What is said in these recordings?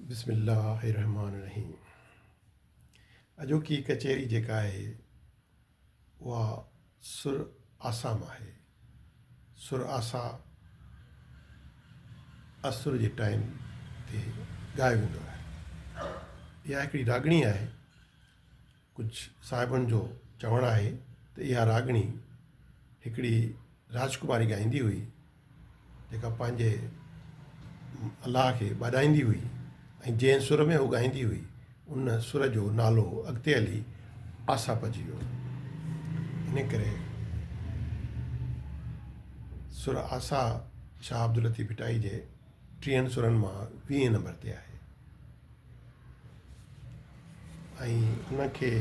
बिस्मिल्लाहिर्रहमानिर्रहीम। अॼोकी कचेरी जेका आहे उहा सुर आसा मां आहे। सुर आसा असुर जे टाइम ते ॻायो वेंदो आहे। इहा हिकिड़ी रागणी आहे। कुझु साहिबनि जो चवणु आहे त इहा रागणी हिकिड़ी राजकुमारी ॻाईंदी हुई जेका पंहिंजे अलाह खे ॿाॾाईंदी हुई ऐं जंहिं सुर में उहा ॻाईंदी हुई उन सुर जो नालो अॻिते हली आसा पइजी वियो। इन करे सुर आसा शाह अब्दुल लतीफ़ भिटाई जे 30 सुरनि मां 20 नंबर ते आहे ऐं उनखे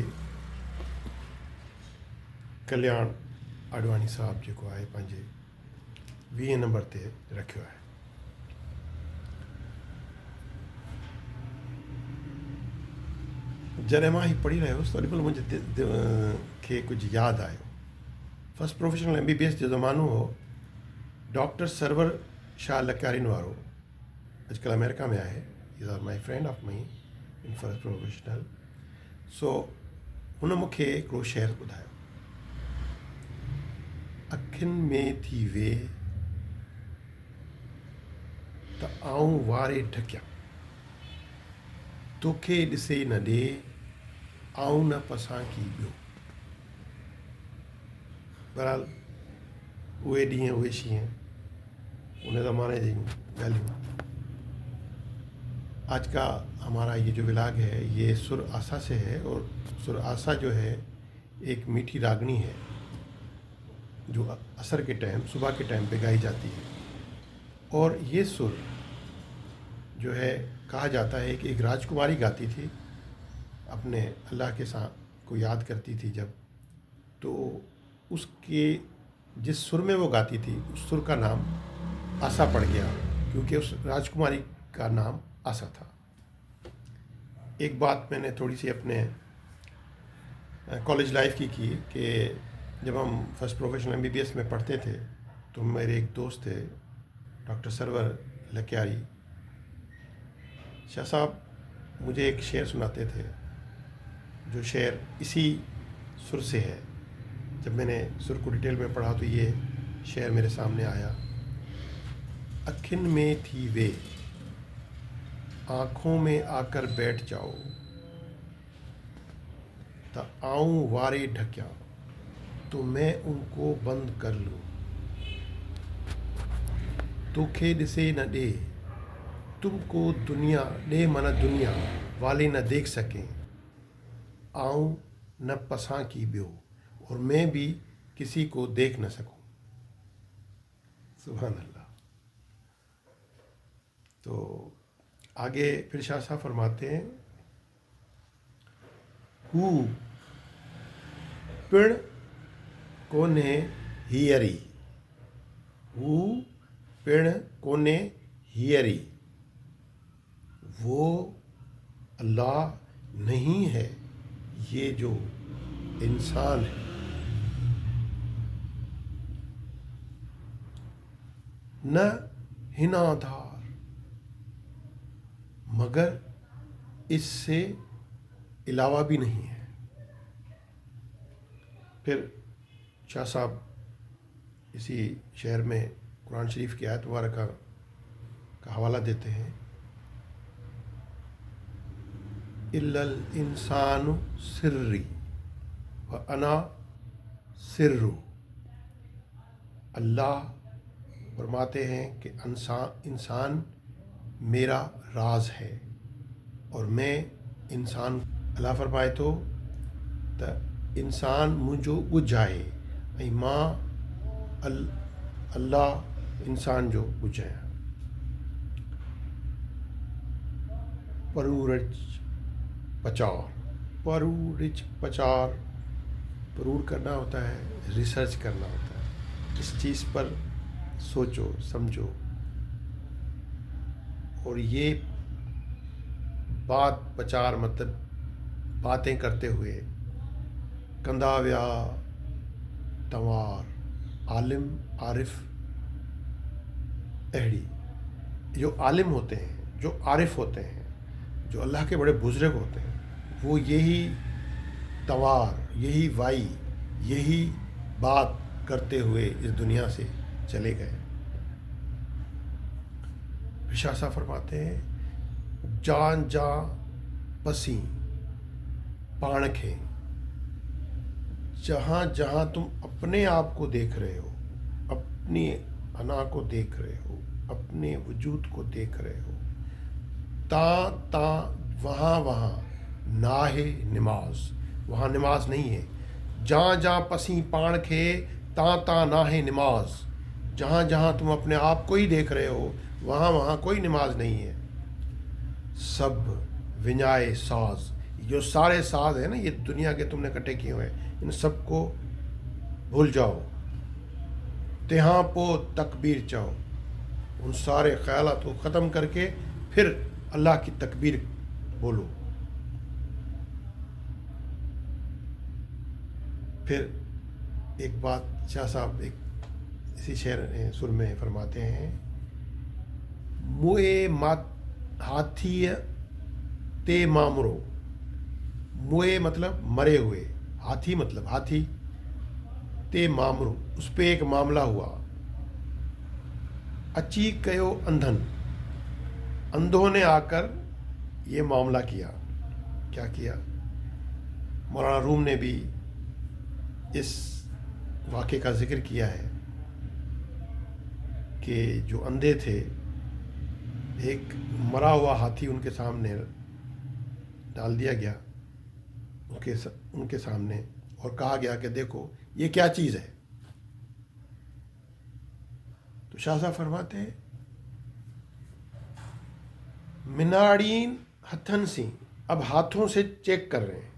कल्याण आडवाणी साहब जेको आहे पंहिंजे 20 नंबर ते रखियो आहे। जॾहिं मां हीउ पढ़ी रहियो हुउसि त ओॾीमहिल मुंहिंजे खे कुझु यादि आयो। फस्ट प्रोफेशनल MBBS जो ज़मानो हो। डॉक्टर सरवर शाह लकारीन वारो अॼुकल्ह अमेरिका में आहे। Is are my friend of me in first professional. So हुन मूंखे हिकिड़ो शेर ॿुधायो। अखियुनि में थी वे त आऊं वारे ढकिया, तोखे ॾिसे न ॾे आऊं न पसां की ॿियो। बहरहाल उहे ॾींहं उहे शींहं उन ज़माने जी ॻाल्हियूं। आज का हमारा ये जो विलाग है ये सुर आसा से है और सुर आसा जो है एक मीठी रागनी है जो असर के टाइम सुबह के टाइम पे गाई जाती है। और ये सुर जो है कहा जाता है कि एक राजकुमारी गाती थी, अपने अल्लाह के साथ को याद करती थी जब, तो उसके जिस सुर में वो गाती थी उस सुर का नाम आसा पड़ गया क्योंकि उस राजकुमारी का नाम आसा था। एक बात मैंने थोड़ी सी अपने कॉलेज लाइफ की कि जब हम फर्स्ट प्रोफेशनल MBBS में पढ़ते थे तो मेरे एक दोस्त थे डॉक्टर सरवर लकियारी शाह साहब, मुझे एक शेर सुनाते थे जो शेर इसी सुर से है। जब मैंने सुर को डिटेल में पढ़ा तो ये शेर मेरे सामने आया। अखिन में थी वे आँखों में आकर बैठ जाओ त आऊं वारे ढकिया तो मैं उनको बंद कर लूँ। तोखे ॾिसे न ॾे तुमको दुनिया ॾे मन दुनिया वाले न देख सकें, आऊं न पसां की ॿियो और मैं भी किसी को देख न सकूं। सुभान अल्लाह। तो आगे फिर शाह साहब फरमाते हैं, हू पिण कोने हीअरी, हू पिण कोने हीअरी, वो अल्लाह नहीं है ये जो इंसान है। न हिनाधार मगर इससे अलावा भी नहीं है। फिर शाह साहब इसी शहर में कुरान शरीफ की आयत मुबारका का हवाला देते हैं, इल्लल इंसानु सिर्री व अना सिर्रु। अल्लाह फरमाते हैं कि इंसान मेरा राज है और मैं इंसान। अल्लाह फरमाए तो इंसान मुझो ॻुझ आहे ऐं मां अल्लाह इंसान जो ॻुझ आहियां। परूरज पचार, परूरिज पचार, परूर करना होता है, रिसर्च करना होता है। इस चीज़ पर सोचो समझो। और ये बात पचार मतलब बातें करते हुए कंदा विया तवार आलिम आरिफ अहड़ी। जो आलिम होते हैं, जो आरिफ होते हैं, जो अल्लाह के बड़े बुजुर्ग होते हैं वो यही तवार, यही वाई, यही बात करते हुए इस दुनिया से चले गए। शाह साहब फरमाते हैं जान जा पसी पाणखे, जहाँ जहाँ तुम अपने आप को देख रहे हो, अपनी अना को देख रहे हो, अपने वजूद को देख रहे हो, ता ता वहाँ वहाँ नाहे नमाज, वहाँ नमाज नहीं है। जहाँ जहाँ पसी पाणखे ता ता नाहे नमाज, जहाँ जहाँ तुम अपने आप को ही देख रहे हो वहाँ वहाँ कोई नमाज नहीं है। सब विनाए साज, जो सारे साज है ना ये दुनिया के तुमने इकट्ठे किए हुए हैं, इन सब को भूल जाओ। तिहाँ पो तकबीर चाहो, उन सारे ख्यालात को ख़त्म करके फिर अल्लाह की तकबीर बोलो। फिर एक बात शाह साहब एक इसी शेर सुर में फरमाते हैं, मुए मात हाथी ते मामरो, मुए मतलब मरे हुए, हाथी मतलब हाथी, ते मामरो उस पे एक मामला हुआ। अची कयो अंधन, अंधों ने आकर ये मामला किया। क्या किया? मौलाना रूम ने भी इस वाक़े का जिक्र किया है कि जो अंधे थे, एक मरा हुआ हाथी उनके सामने डाल दिया गया, उनके सामने, और कहा गया कि देखो ये क्या चीज़ है। तो शाह साहब फरमाते हैं मिनाड़ीन हथन सी, अब हाथों से चेक कर रहे हैं।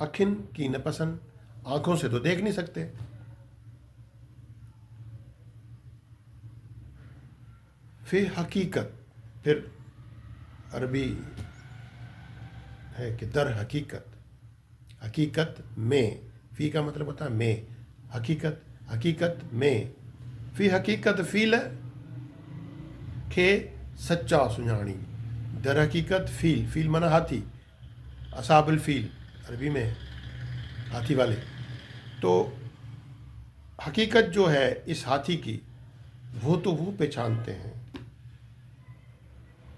अखिन की न पसंद, आंखों से तो देख नहीं सकते। फिर हकीकत, फिर अरबी है कि दर हकीकत, हकीकत में, फी का मतलब होता है में, हकीकत, हकीकत में, फी हकीकत फील खे सच्चा सुञाणी, दर हकीकत फील, फील माना हाथी, असाबिल फील अरबी में हाथी वाले। तो हकीकत जो है इस हाथी की, वो तो वो पहचानते हैं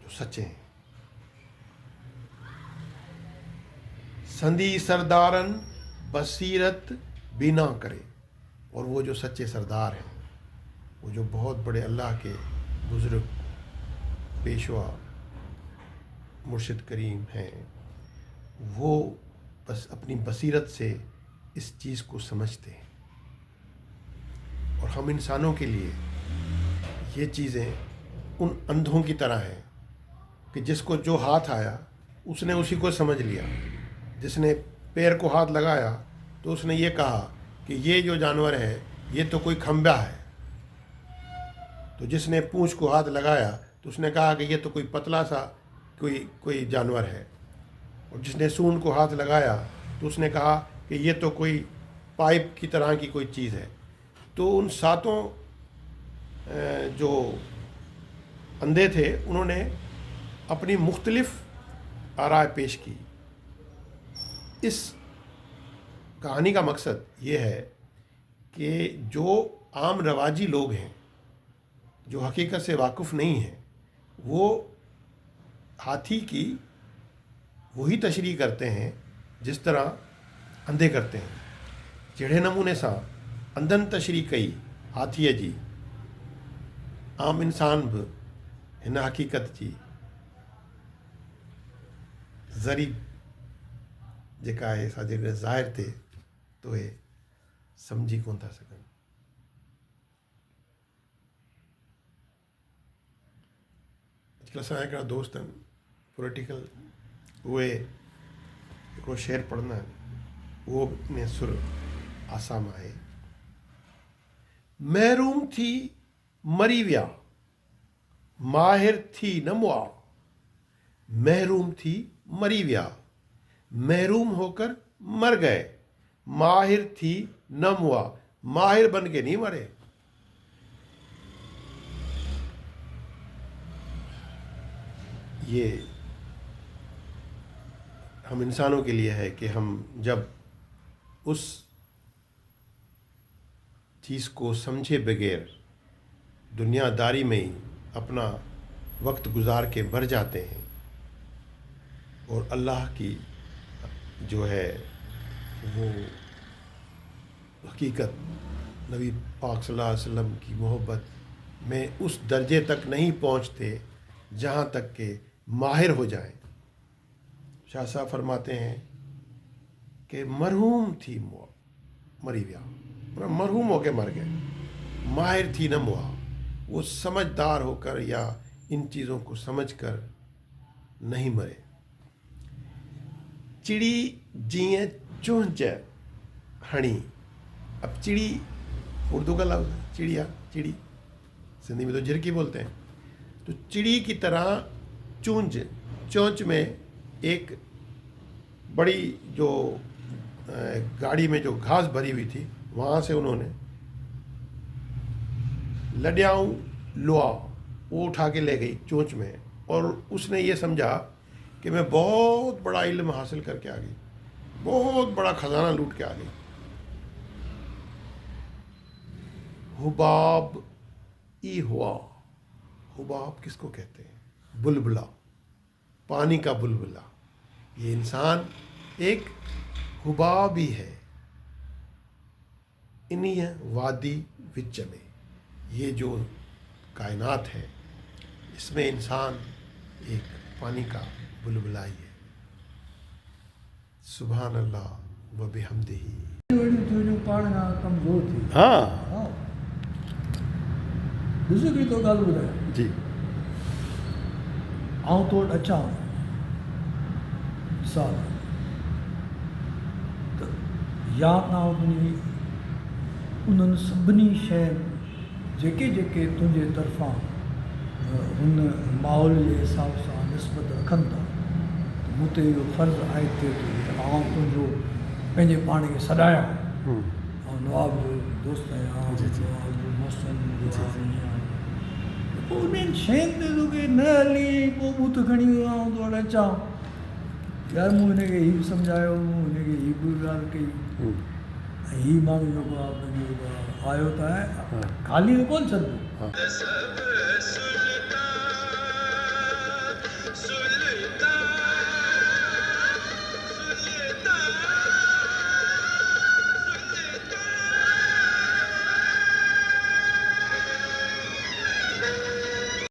जो सच्चे हैं। संदी सरदारन बसीरत बिना करे, और वो जो सच्चे सरदार हैं, वो जो बहुत बड़े अल्लाह के बुजुर्ग पेशवा मुर्शिद करीम हैं, वो बस अपनी बसीरत से इस चीज़ को समझते हैं। और हम इंसानों के लिए ये चीज़ें उन अंधों की तरह हैं कि जिसको जो हाथ आया उसने उसी को समझ लिया। जिसने पैर को हाथ लगाया तो उसने ये कहा कि ये जो जानवर है ये तो कोई खंबा है। तो जिसने पूंछ को हाथ लगाया तो उसने कहा कि ये तो कोई पतला सा कोई जानवर है। और जिसने सूंड को हाथ लगाया तो उसने कहा कि ये तो कोई पाइप की तरह की कोई चीज़ है। तो उन सातों जो अंधे थे उन्होंने अपनी मुख्तलिफ आराय पेश की। इस कहानी का मकसद ये है कि जो आम रवाजी लोग हैं, जो हकीकत से वाकिफ़ नहीं हैं, वो हाथी की वही तशरीह करते हैं जिस तरह अंधे करते हैं। जहिड़े नमूने सां अंधनि तशरीह कई हाथीअ जी, आम इंसान बि हिन हक़ीक़त जी ज़री जेका आहे असांजे ज़ाहिर ते तो हे सम्झी कोन था सघनि। अॼुकल्ह असांजा हिकिड़ा दोस्त आहिनि पॉलिटिकल, उहे हिकिड़ो शेर पढ़ंदा आहिनि, उहो बि इन सुर आसाम आहे। महरूम थी मरी विया, माहिर थी न मुआ, महरूम थी मरी विया, महरूम होकर मर गए, माहिर थी न मुआ, माहिर बन के नहीं मरे। یہ ہم انسانوں کے لیے ہے کہ ہم جب اس چیز کو سمجھے بغیر دنیا داری میں ہی اپنا وقت گزار کے مر جاتے ہیں اور اللہ کی جو ہے وہ حقیقت نبی پاک صلی اللہ علیہ وسلم کی محبت میں اس درجے تک نہیں پہنچتے جہاں تک کہ ماہر ہو جائیں. شاہ صاحب فرماتے ہیں کہ مرحوم تھی مری ویا، مرحوم ہو کے مر گئے، ماہر تھی نہ موا. وہ سمجھدار ہو کر یا ان چیزوں کو سمجھ کر نہیں مرے. چڑی جیئں چونچ ہنی. اب چڑی اردو کا لفظ ہے چڑیا، چڑی سندھی میں تو جھرکی بولتے ہیں. تو چڑی کی طرح چونچ میں ایک بڑی جو گاڑی میں جو گھاس بھری ہوئی تھی وہاں سے انہوں نے لڈیاؤں لوا وہ اٹھا کے لے گئی چونچ میں، اور اس نے یہ سمجھا کہ میں بہت بڑا علم حاصل کر کے آ گئی، بہت بڑا خزانہ لوٹ کے آ گئی. حباب ای ہوا. حباب کس کو کہتے ہیں؟ بلبلا، پانی کا بلبلا. یہ انسان ایک حباب ہی ہے. انہی وادی وچ میں، یہ جو کائنات ہے اس میں انسان ایک پانی کا بلبلا ہی ہے. سبحان اللہ و بحمدہ. ہاں ॾिसो तो ॻाल्हि ॿुधाए جی आउं तो वटि अचां साल त यादि न हुजणी उन्हनि सभिनी शयुनि जेके जेके तुंहिंजे तरफ़ां हुन माहौल जे हिसाब सां निस्बत रखनि था त मूं ते इहो फ़र्ज़ु आहे थिए थो त आउं तुंहिंजो पंहिंजे पाण खे सॾायां. ऐं नवाब जो दोस्त आहियां, नवाब जो मोहसिन पोइ उन्हनि शयुनि ते तोखे न हली पोइ बूथ खणी आउं तो वटि अचां. यार मूं हिनखे हीउ बि सम्झायो, मूं हिनखे हीअ बि ॻाल्हि कई, ऐं हीउ माण्हू जेको आहे पंहिंजो आयो त आहे ख़ाली कोन छॾिबो.